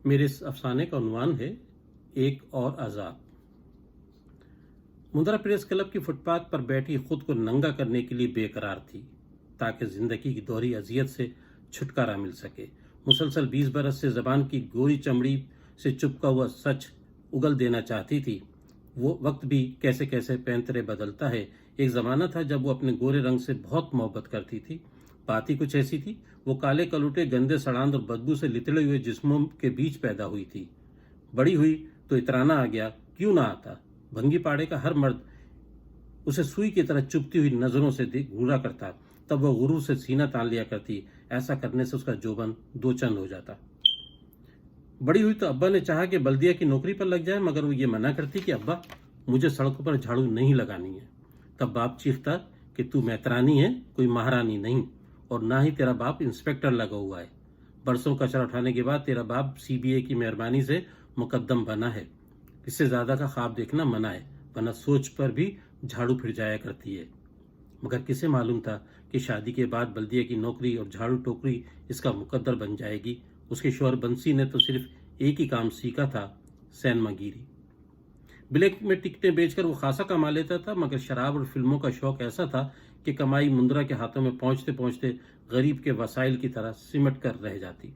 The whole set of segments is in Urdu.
میرے اس افسانے کا عنوان ہے ایک اور عذاب۔ مندرا پریس کلب کی فٹ پاتھ پر بیٹھی خود کو ننگا کرنے کے لیے بے قرار تھی تاکہ زندگی کی دوہری اذیت سے چھٹکارا مل سکے۔ مسلسل 20 برس سے زبان کی گوری چمڑی سے چپکا ہوا سچ اگل دینا چاہتی تھی۔ وہ وقت بھی کیسے کیسے پینترے بدلتا ہے۔ ایک زمانہ تھا جب وہ اپنے گورے رنگ سے بہت محبت کرتی تھی۔ بات ہی کچھ ایسی تھی، وہ کالے کلوٹے گندے سڑاند اور بدبو سے لتڑے ہوئے جسموں کے بیچ پیدا ہوئی تھی۔ بڑی ہوئی تو اترانا آ گیا، کیوں نہ آتا۔ بھنگی پاڑے کا ہر مرد اسے سوئی کی طرح چبھتی ہوئی نظروں سے گھورا کرتا، تب وہ غرور سے سینہ تان لیا کرتی۔ ایسا کرنے سے اس کا جوبن دو چند ہو جاتا۔ بڑی ہوئی تو ابا نے چاہا کہ بلدیہ کی نوکری پر لگ جائے، مگر وہ یہ منع کرتی کہ ابا مجھے سڑکوں پر جھاڑو نہیں لگانی ہے۔ تب باپ چیختا کہ تو میترانی ہے، کوئی مہارانی نہیں، اور نہ ہی تیرا باپ انسپیکٹر لگا ہوا ہے۔ برسوں کچرا اٹھانے کے بعد تیرا باپ CBI کی مہربانی سے مقدم بنا ہے۔ اس سے زیادہ کا خواب دیکھنا منع ہے، ورنہ سوچ پر بھی جھاڑو پھر جایا کرتی ہے۔ مگر کسے معلوم تھا کہ شادی کے بعد بلدیہ کی نوکری اور جھاڑو ٹوکری اس کا مقدر بن جائے گی۔ اس کے شوہر بنسی نے تو صرف ایک ہی کام سیکھا تھا، سینما گیری۔ بلیک میں ٹکٹیں بیچ کر وہ خاصا کما لیتا تھا، مگر شراب اور فلموں کا شوق ایسا تھا کہ کمائی مندرا کے ہاتھوں میں پہنچتے پہنچتے غریب کے وسائل کی طرح سمٹ کر رہ جاتی۔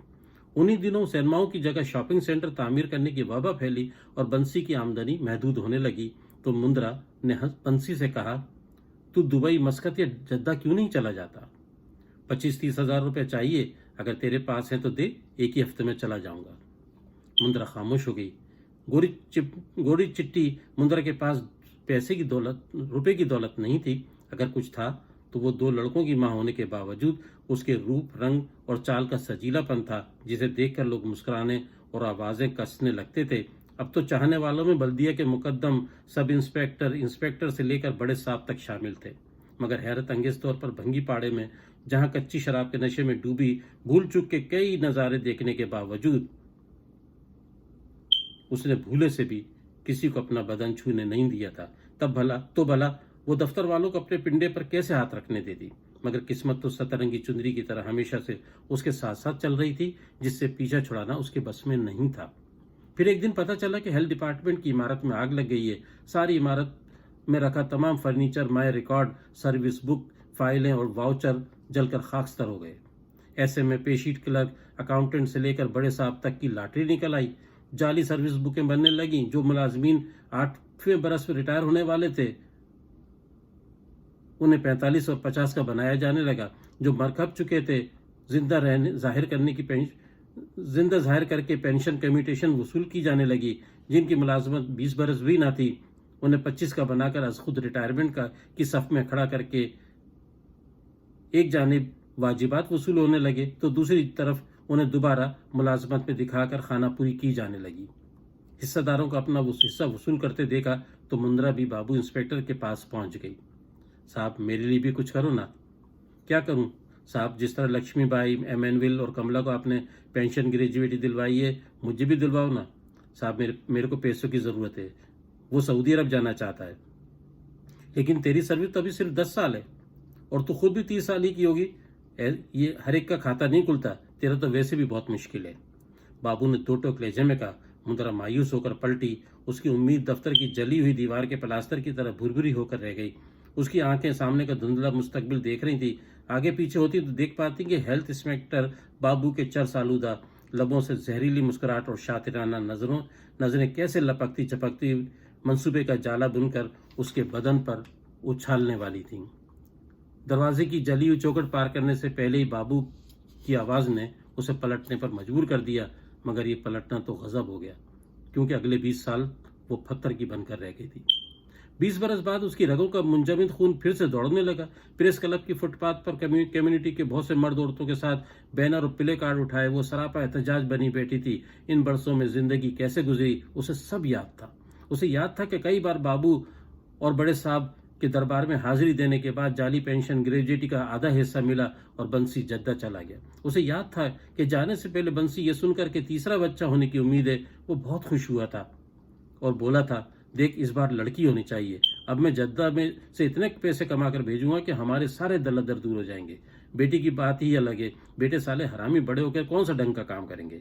انہی دنوں سینماؤں کی جگہ شاپنگ سینٹر تعمیر کرنے کی وبا پھیلی اور بنسی کی آمدنی محدود ہونے لگی تو مندرا نے بنسی سے کہا، تو دبئی، مسقط یا جدہ کیوں نہیں چلا جاتا؟ 25-30 ہزار روپے چاہیے، اگر تیرے پاس ہیں تو دے، ایک ہی ہفتے میں چلا جاؤں گا۔ مندرا خاموش ہو گئی۔ گوری چٹی مندرا کے پاس روپے کی دولت نہیں تھی۔ اگر کچھ تھا تو وہ 2 لڑکوں کی ماں ہونے کے باوجود اس کے روپ، رنگ اور چال کا سجیلا پن تھا، جسے دیکھ کر لوگ مسکرانے اور آوازیں کسنے لگتے تھے۔ اب تو چاہنے والوں میں بلدیہ کے مقدم، سب انسپیکٹر سے لے کر بڑے صاحب تک شامل تھے۔ مگر حیرت انگیز طور پر بھنگی پاڑے میں، جہاں کچی شراب کے نشے میں ڈوبی بھول چک کے کئی نظارے دیکھنے کے باوجود اس نے بھولے سے بھی کسی کو اپنا بدن چھونے نہیں دیا تھا، تب بھلا وہ دفتر والوں کو اپنے پنڈے پر کیسے ہاتھ رکھنے دیتی؟ مگر قسمت تو سترنگی چندری کی طرح ہمیشہ سے اس کے ساتھ ساتھ چل رہی تھی، جس سے پیچھا چھڑانا اس کے بس میں نہیں تھا۔ پھر ایک دن پتہ چلا کہ ہیلتھ ڈپارٹمنٹ کی عمارت میں آگ لگ گئی ہے۔ ساری عمارت میں رکھا تمام فرنیچر، مائی ریکارڈ، سروس بک، فائلیں اور واؤچر جل کر خاکستر ہو گئے۔ ایسے میں پے شیٹ کلرک، اکاؤنٹنٹ سے لے کر بڑے صاحب تک کی لاٹری نکل آئی۔ جعلی سروس بکیں بننے لگیں۔ جو ملازمین 8ویں برس میں ریٹائر ہونے والے تھے انہیں 45 اور 50 کا بنایا جانے لگا۔ جو مر کھپ چکے تھے زندہ ظاہر کر کے پینشن کمیٹیشن وصول کی جانے لگی۔ جن کی ملازمت 20 برس بھی نہ تھی انہیں 25 کا بنا کر از خود ریٹائرمنٹ کی صف میں کھڑا کر کے ایک جانب واجبات وصول ہونے لگے تو دوسری طرف انہیں دوبارہ ملازمت میں دکھا کر خانہ پوری کی جانے لگی۔ حصہ داروں کو اپنا حصہ وصول کرتے دیکھا تو مندرا بھی بابو انسپیکٹر کے پاس پہنچ گئی۔ صاحب میرے لیے بھی کچھ کرو نا۔ کیا کروں صاحب؟ جس طرح لکشمی بائی، ایمینول اور کملا کو آپ نے پینشن گریجویٹی دلوائی ہے، مجھے بھی دلواؤ نا۔ صاحب میرے کو پیسوں کی ضرورت ہے، وہ سعودی عرب جانا چاہتا ہے۔ لیکن تیری سروس تو ابھی صرف 10 سال ہے اور تو خود بھی 30 سال ہی کی ہوگی، یہ ہر ایک کا کھاتا نہیں کھلتا، تیرا تو ویسے بھی بہت مشکل ہے۔ بابو نے 2 ٹوک لہجے میں کہا۔ مندرا مایوس ہو کر پلٹی۔ اس کی امید دفتر کی جلی ہوئی دیوار کے پلاسٹر کی طرح بھربھری ہو کر رہ گئی۔ اس کی آنکھیں سامنے کا دھندلا مستقبل دیکھ رہی تھی۔ آگے پیچھے ہوتی تو دیکھ پاتی کہ ہیلتھ انسپیکٹر بابو کے چرس آلودہ لبوں سے زہریلی مسکراہٹ اور شاطرانہ نظریں کیسے لپکتی چپکتی منصوبے کا جالا بن کر اس کے بدن پر اچھالنے والی تھیں۔ دروازے کی جلی ہوئی چوکھٹ پار کرنے سے پہلے ہی بابو کی آواز نے اسے پلٹنے پر مجبور کر دیا، مگر یہ پلٹنا تو غضب ہو گیا، کیونکہ اگلے 20 سال وہ پتھر کی بن کر رہ گئی تھی۔ 20 برس بعد اس کی رگوں کا منجمد خون پھر سے دوڑنے لگا۔ پریس کلب کی فٹ پاتھ پر کمیونٹی کے بہت سے مرد عورتوں کے ساتھ بینر اور پلے کارڈ اٹھائے وہ سراپا احتجاج بنی بیٹھی تھی۔ ان برسوں میں زندگی کیسے گزری اسے سب یاد تھا۔ اسے یاد تھا کہ کئی بار بابو اور بڑے صاحب کے دربار میں حاضری دینے کے بعد جعلی پینشن گریجویٹی کا آدھا حصہ ملا اور بنسی جدہ چلا گیا۔ اسے یاد تھا کہ جانے سے پہلے بنسی یہ سن کر کہ تیسرا بچہ ہونے کی امید ہے، وہ بہت خوش ہوا تھا اور بولا تھا، دیکھ اس بار لڑکی ہونی چاہیے۔ اب میں جدہ میں سے اتنے پیسے کما کر بھیجوں گا کہ ہمارے سارے دلدر دور ہو جائیں گے۔ بیٹی کی بات ہی الگ ہے، بیٹے سالے حرامی بڑے ہو کر کون سا ڈنگ کا کام کریں گے۔